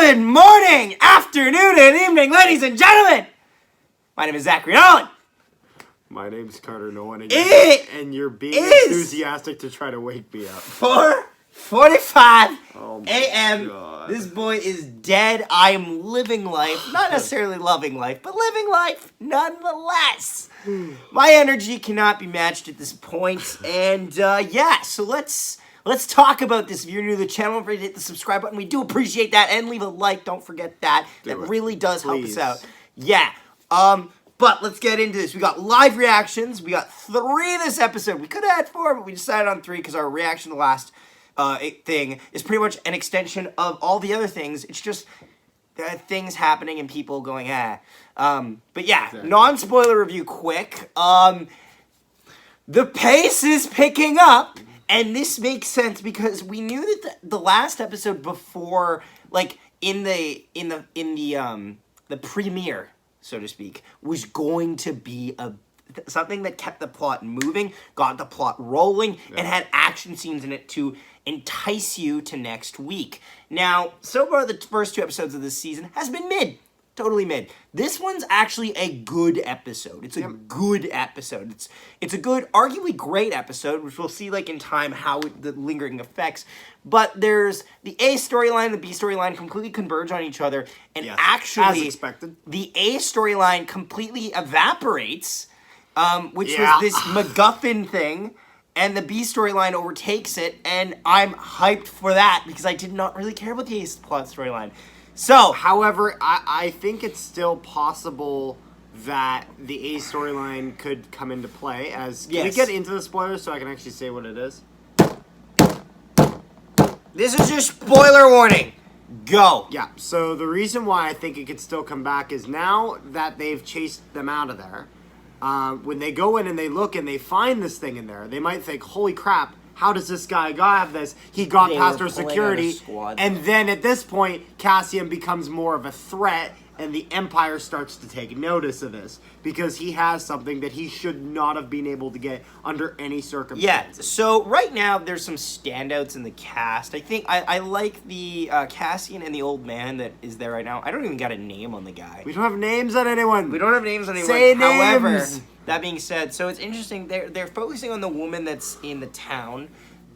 Good morning, afternoon, and evening, ladies and gentlemen. My name is Zachary Nolan. My name's Carter Nolan again, and you're being enthusiastic to try to wake me up. 4:45 a.m. God. This boy is dead. I am living life, not necessarily loving life, but living life nonetheless. My energy cannot be matched at this point, and so let's talk about this. If you're new to the channel, don't forget to hit the subscribe button. We do appreciate that, and leave a like. Don't forget that. That really does help us out. Yeah. But let's get into this. We got live reactions. We got 3 this episode. We could have had 4, but we decided on 3 because our reaction to the last thing is pretty much an extension of all the other things. It's just things happening and people going, But yeah, exactly. Non-spoiler review quick. The pace is picking up, and this makes sense because we knew that the last episode before, like in the premiere, so to speak, was going to be something that kept the plot moving, got the plot rolling, and had action scenes in it to entice you to next week. Now, so far the first 2 episodes of this season has been mid. Totally mid. This one's actually a good episode. It's a good episode. It's a good, arguably great episode, which we'll see like in time how the lingering effects. But there's the A storyline and the B storyline completely converge on each other, and actually, as expected, the A storyline completely evaporates, which was this MacGuffin thing, and the B storyline overtakes it, and I'm hyped for that because I did not really care about the A plot storyline. So, however, I think it's still possible that the A storyline could come into play. Can we get into the spoilers so I can actually say what it is? This is your spoiler warning. Go. Yeah, so the reason why I think it could still come back is now that they've chased them out of there, when they go in and they look and they find this thing in there, they might think, holy crap, how does this guy have this? He got past our security. And then at this point, Cassian becomes more of a threat, and the Empire starts to take notice of this because he has something that he should not have been able to get under any circumstances. Yeah, so right now there's some standouts in the cast. I think I like the Cassian and the old man that is there right now. I don't even got a name on the guy. We don't have names on anyone. We don't have names on anyone. Say However, names. That being said, so it's interesting. They're focusing on the woman that's in the town.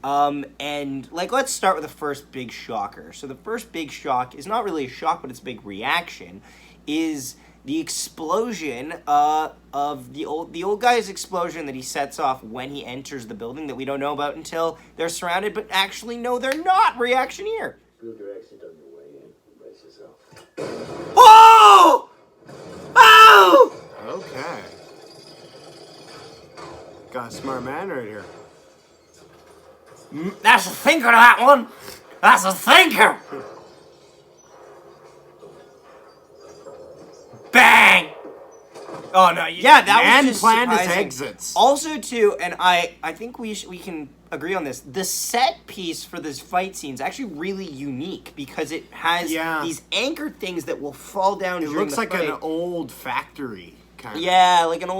And like, let's start with the first big shocker. So the first big shock is not really a shock, but it's a big reaction, is the explosion of the old guy's explosion that he sets off when he enters the building that we don't know about until they're surrounded, but actually no, they're not. Reaction here. Feel your exit on your way in. Brace yourself. Oh! Oh! Okay. Got a smart man right here. That's a thinker, that one. That's a thinker. Bang. Oh no! Yeah, that was just planned surprising. his exits. Also, too, and I think we can agree on this. The set piece for this fight scene is actually really unique because it has these anchor things that will fall down. It looks like fight. An old factory. Kind of. Yeah, like an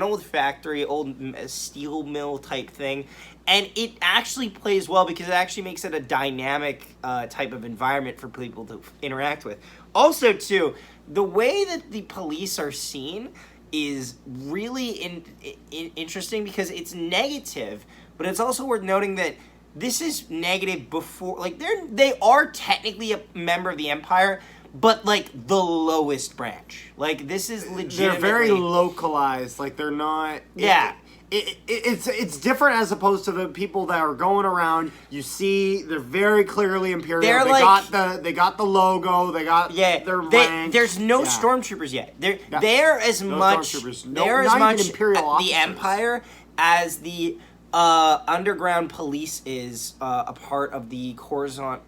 old factory, old steel mill type thing, and it actually plays well because it actually makes it a dynamic type of environment for people to interact with. Also, too, the way that the police are seen is really interesting because it's negative, but it's also worth noting that this is negative before, like they are technically a member of the Empire. But, like, the lowest branch. Like, this is legitimately... They're very localized. Like, they're not... Yeah. It's different as opposed to the people that are going around. You see, they're very clearly Imperial. They got the logo. They got their rank. There's no stormtroopers yet. They're as much... They're as much the Empire as the underground police is a part of the Coruscant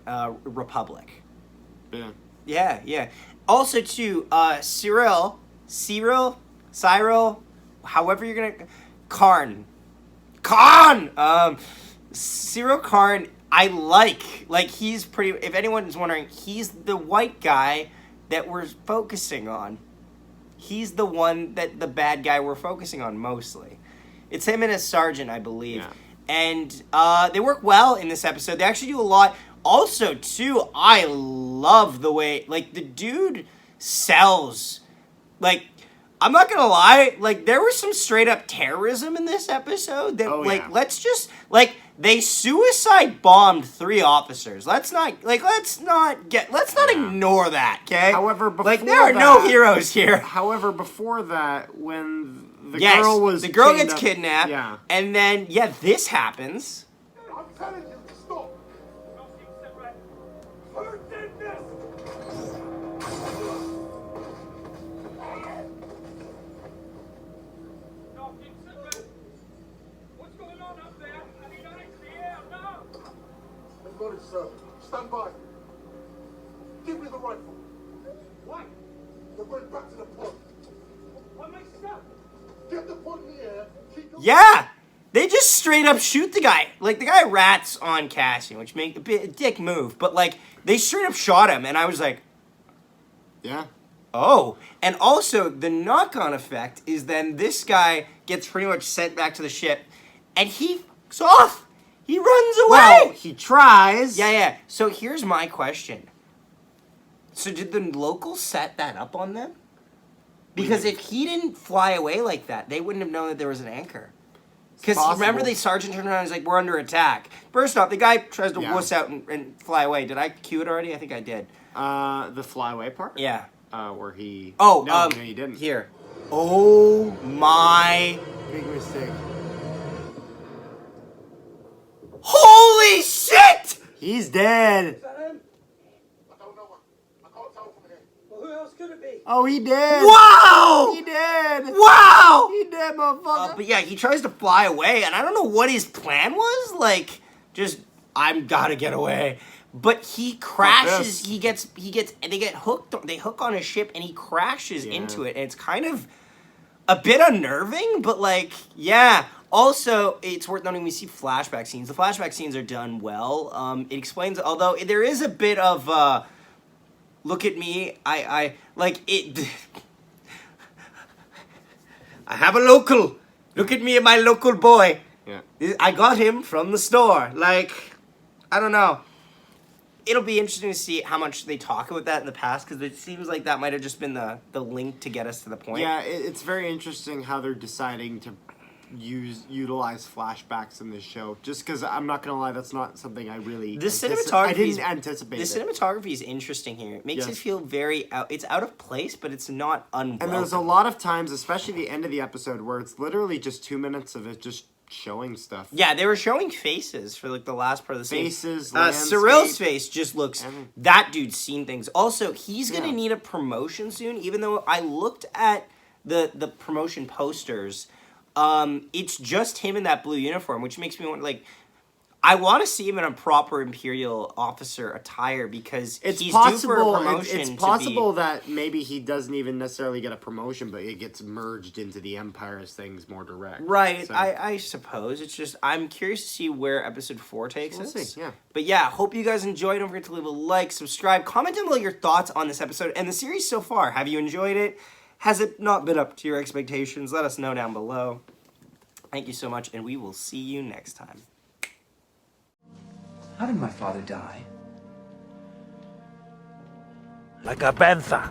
Republic. Yeah. Yeah. Also, too, Cyril, however you're gonna, Karn, Cyril Karn, I like he's pretty, if anyone's wondering, he's the white guy that we're focusing on. He's the one that the bad guy we're focusing on mostly. It's him and a sergeant, I believe. Yeah. And they work well in this episode. They actually do a lot. Also, too, I love the way, like, the dude sells, like, I'm not gonna lie, like, there was some straight up terrorism in this episode that, yeah. let's just, like, they suicide bombed 3 officers. Let's not ignore that, okay? However, before like, there are no heroes here. However, before that, when the the girl gets kidnapped, yeah. and then, this happens. I'm telling you to stop. Who did this? What's going on up there? I need eyes in the air, no! I've got it, sir. Stand by. Give me the rifle. What? We're going back to the pod. What makes stuff? Get the pod in the air. Keep going. Yeah! They just straight up shoot the guy. Like, the guy rats on Cassian, which make a dick move. But, like, they straight up shot him, and I was like, Yeah. oh. And also, the knock-on effect is then this guy gets pretty much sent back to the ship, and he fucks off. He runs away. Well, he tries. Yeah. So here's my question. So did the locals set that up on them? Because if he didn't fly away like that, they wouldn't have known that there was an anchor. Because remember, the sergeant turned around and was like, we're under attack. First off, the guy tries to wuss out and fly away. Did I cue it already? I think I did. The fly away part? Yeah. Where he... Oh, no, he didn't. Here. Oh, my... Big mistake. Holy shit! He's dead. Is that him? I don't know. I can't tell from here. Well, who else could it be? Oh, he did. Wow! He did. Wow! He did, motherfucker. But yeah, he tries to fly away, and I don't know what his plan was. Like, just, I'm gotta get away. But he crashes. They get hooked. They hook on his ship, and he crashes into it. And it's kind of a bit unnerving, but like, yeah. Also, it's worth noting we see flashback scenes. The flashback scenes are done well. It explains, although there is a bit of, look at me, I like it. I have a local. Look at me and my local boy. Yeah. I got him from the store. Like, I don't know. It'll be interesting to see how much they talk about that in the past, because it seems like that might have just been the link to get us to the point. Yeah, it's very interesting how they're deciding to utilize flashbacks in this show. Just because I'm not gonna lie, that's not something I really. I didn't anticipate. The cinematography is interesting here. It makes it feel very out. It's out of place, but it's not unwelcome. And there's a lot of times, especially the end of the episode, where it's literally just 2 minutes of it just showing stuff. Yeah, they were showing faces for like the last part of the scene. Faces, Cyril's face just looks. That dude's seen things. Also, he's gonna need a promotion soon. Even though I looked at the promotion posters, it's just him in that blue uniform, which makes me want I want to see him in a proper Imperial officer attire, because he's due for a promotion. It's possible that maybe he doesn't even necessarily get a promotion, but it gets merged into the Empire as things more direct. Right, so. I suppose. It's just, I'm curious to see where episode 4 takes us. See, yeah. But yeah, hope you guys enjoyed. Don't forget to leave a like, subscribe, comment down below your thoughts on this episode and the series so far. Have you enjoyed it? Has it not been up to your expectations? Let us know down below. Thank you so much, and we will see you next time. How did my father die? Like a panther.